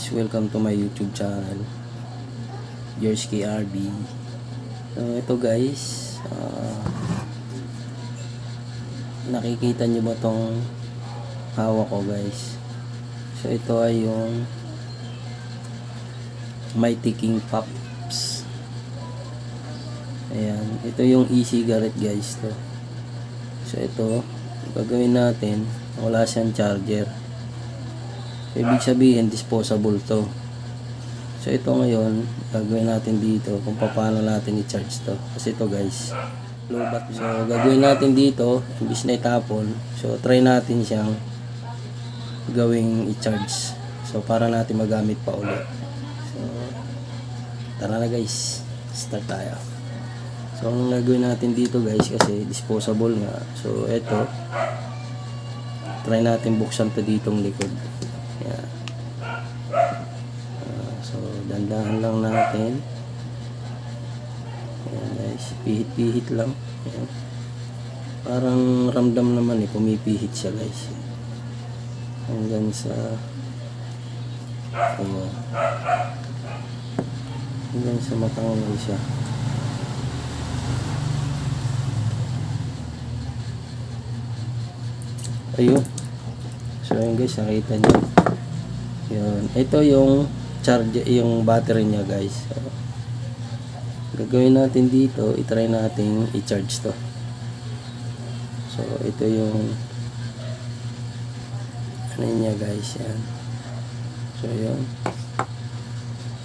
welcome to my YouTube channel, George KRB. Ito guys, nakikita nyo ba tong hawak ko guys? So ito ay yung Mighty King Pops. Ayan, ito yung e-cigarette guys to. So ito, gagawin natin, wala siyang charger. Ibig sabihin disposable to. So ito ngayon gagawin natin dito kung paano natin i-charge to. Kasi ito guys, low bat. So gagawin natin dito, imbis na itapon, so try natin siyang gawing i-charge. So para natin magamit pa ulit. So tara na guys, start tayo. So ang gagawin natin dito guys, kasi disposable nga. So ito, try natin buksan to ditong likod. Yan. So dandahan lang natin. Ayan guys, pihit-pihit lang. Ayan. Parang ramdam naman pumipihit siya guys. Hanggang sa ayan. Hanggang sa matanggal siya. Ayun. So ayun guys, nakita nyo. Yun. Ito yung charge, yung battery niya guys. So, gagawin natin dito, i-try natin i-charge to. So ito yung ano niya guys, yan. So yun,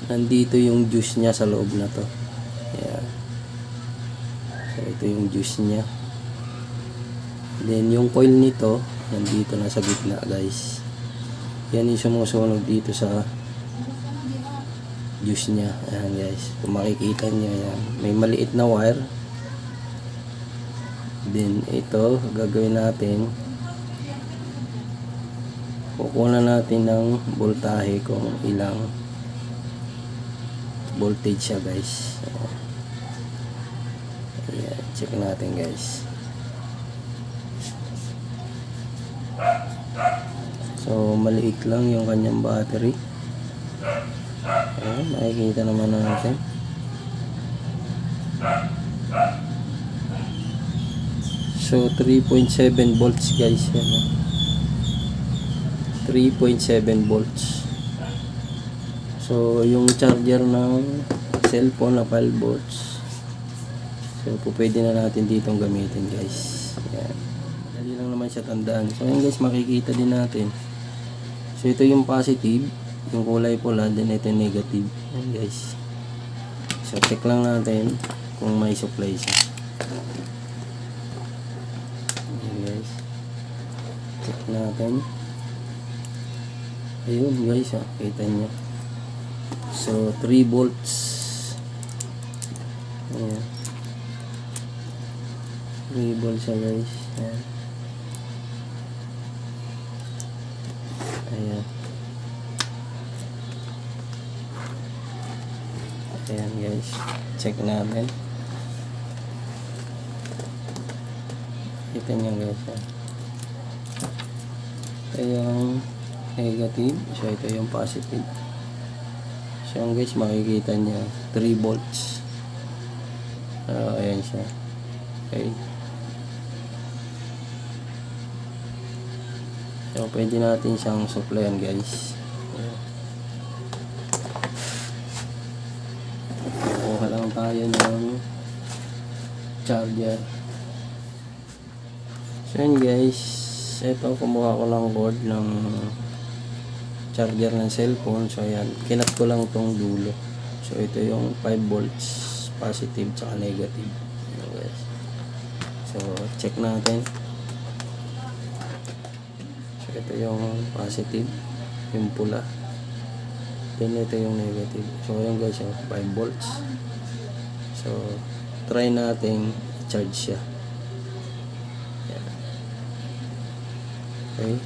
nandito yung juice niya sa loob na to. Yan. So ito yung juice niya. Then yung coil nito nandito na sa gitna guys. Yan yung sumusunog dito sa juice niya. Ayan guys, kung makikita nyo yan, may maliit na wire. Then ito gagawin natin, kukunan natin ng voltahe kung ilang voltage siya guys. Ayan, check natin guys. So maliit lang yung kanyang battery. Ayan, makikita naman natin. So 3.7 volts guys yan. 3.7 volts. So yung charger ng cellphone na 5 volts. So pwede na natin ditong gamitin guys. Ayan. Dali lang naman siya tandaan. So ayan guys, makikita din natin. So ito yung positive, yung kulay pula, then ito yung negative. Ayan guys. So check lang natin kung may supply siya. Ayan guys. Check natin. Ayun guys, kita nyo. So 3 volts. Ayan. 3 volts siya guys. Ayan. Ayan. Ayan guys, check natin. Kita nyo guys. Ito yung negative, so ito yung positive. So yung guys, makikita nyo 3 volts. Ayan siya. Okay. So pwede natin siyang supplyan guys. Kuha lang tayo ng charger. So yun guys, ito kumuha ko lang cord ng charger ng cellphone. So ayan, kinat ko lang tong dulo. So ito yung 5 volts positive tsaka negative. Ayan guys. So check natin. Ito yung positive, yung pula. Then ito yung negative. So yung guys, 5 volts. So try natin i-charge siya. Ayan. Okay.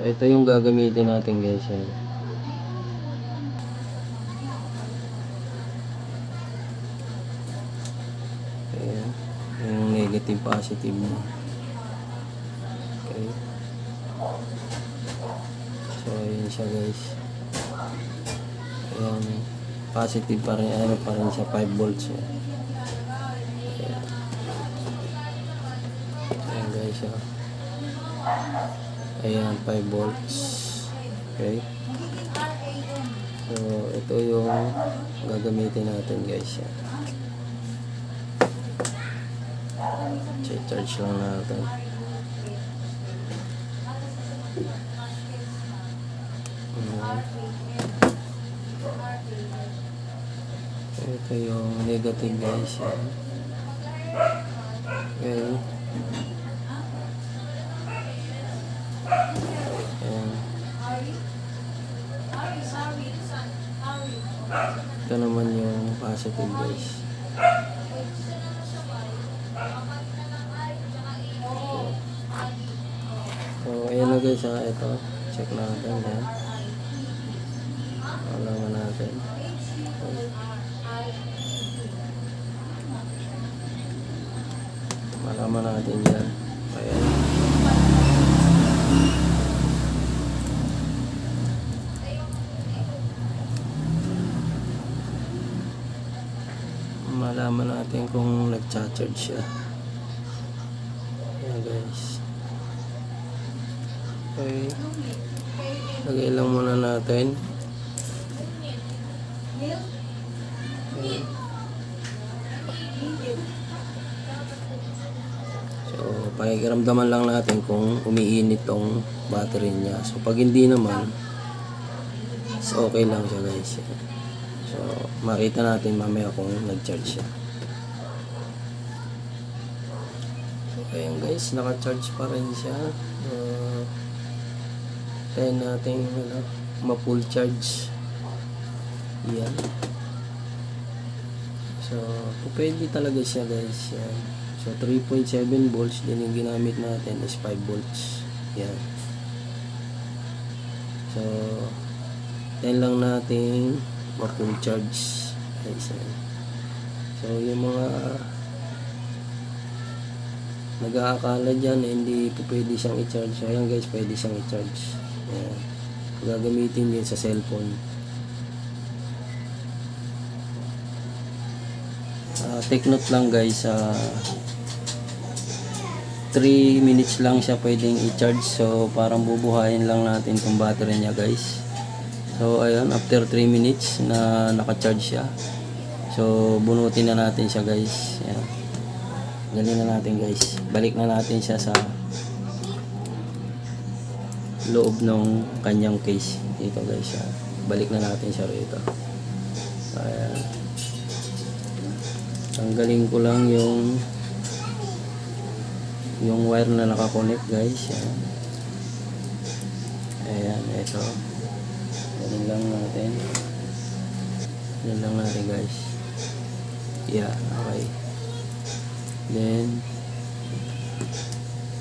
So, ito yung gagamitin natin guys. Ayan. Yung negative positive niya. Okay. So, ayan siya guys. Ayan. Positive pa rin. Ano pa rin siya. 5 volts. Ayan. Ayan guys. Ayan. 5 volts. Okay. So, ito yung gagamitin natin guys. Charge lang natin. Ito yung negative guys. Okay. Ayan. Ito naman yung positive guys. So, ayan na guys ito. Check natin yan. Alaman natin. Malaman natin yan. Ayan. Malaman natin kung nag-charge siya. Ayan guys. Okay. Lagay lang muna natin. Okay. So, pakikiramdaman lang natin kung umiinit tong battery niya. So, pag hindi naman, is okay lang siya guys. So, makita natin mamaya kung nag-charge siya. So, ayan guys, naka-charge pa rin siya. Tayo natin ma-full charge. Yan. So, pwede talaga siya guys. Yan. So, 3.7 volts din yung ginamit natin is 5 volts. Yan. So, tayo lang natin ma-full charge. Guys, yan. So, yung mga nag-aakala dyan hindi po pwede siyang i-charge. Ayan guys, pwede siyang i-charge. Ayan. Gagamitin din sa cellphone. Take note lang guys, 3 minutes lang siya pwedeng i-charge. So parang bubuhayin lang natin itong battery niya guys. So ayun, after 3 minutes na naka-charge siya, so bunutin na natin siya guys. Ayan. Galing na natin guys. Balik na natin siya sa loob ng kanyang case dito guys. Balik na natin siya rito. Ayan. Tanggalin ko lang yung wire na nakakonect guys. Ayan, ito. Ganun lang natin. Ganun lang natin guys. Yeah, okay. Then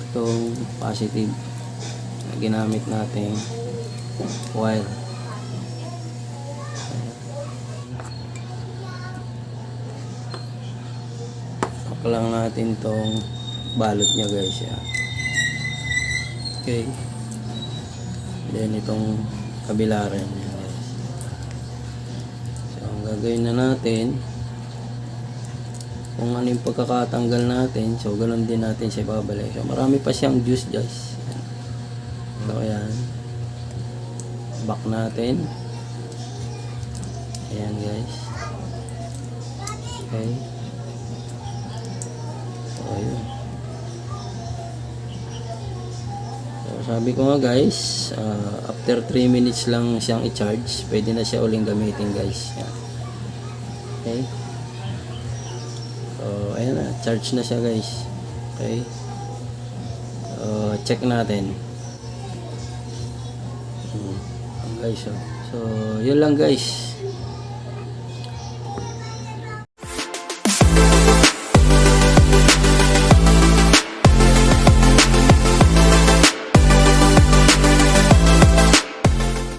itong positive na ginamit natin wire. Pak lang natin tong balot niya guys. Okay. Then itong kabila rin guys. So ang gagawin na natin, kung ano yung pagkakatanggal natin, so ganoon din natin siya babalik. So marami pa siyang juice guys. So ayan, back natin. Ayan guys. Okay. So ayun. So sabi ko nga guys, after 3 minutes lang siyang i-charge, pwede na siya uling gamitin guys. Ayan. Okay. So ayan na, charge na siya guys. Okay. So check natin. Guys, so yun lang guys.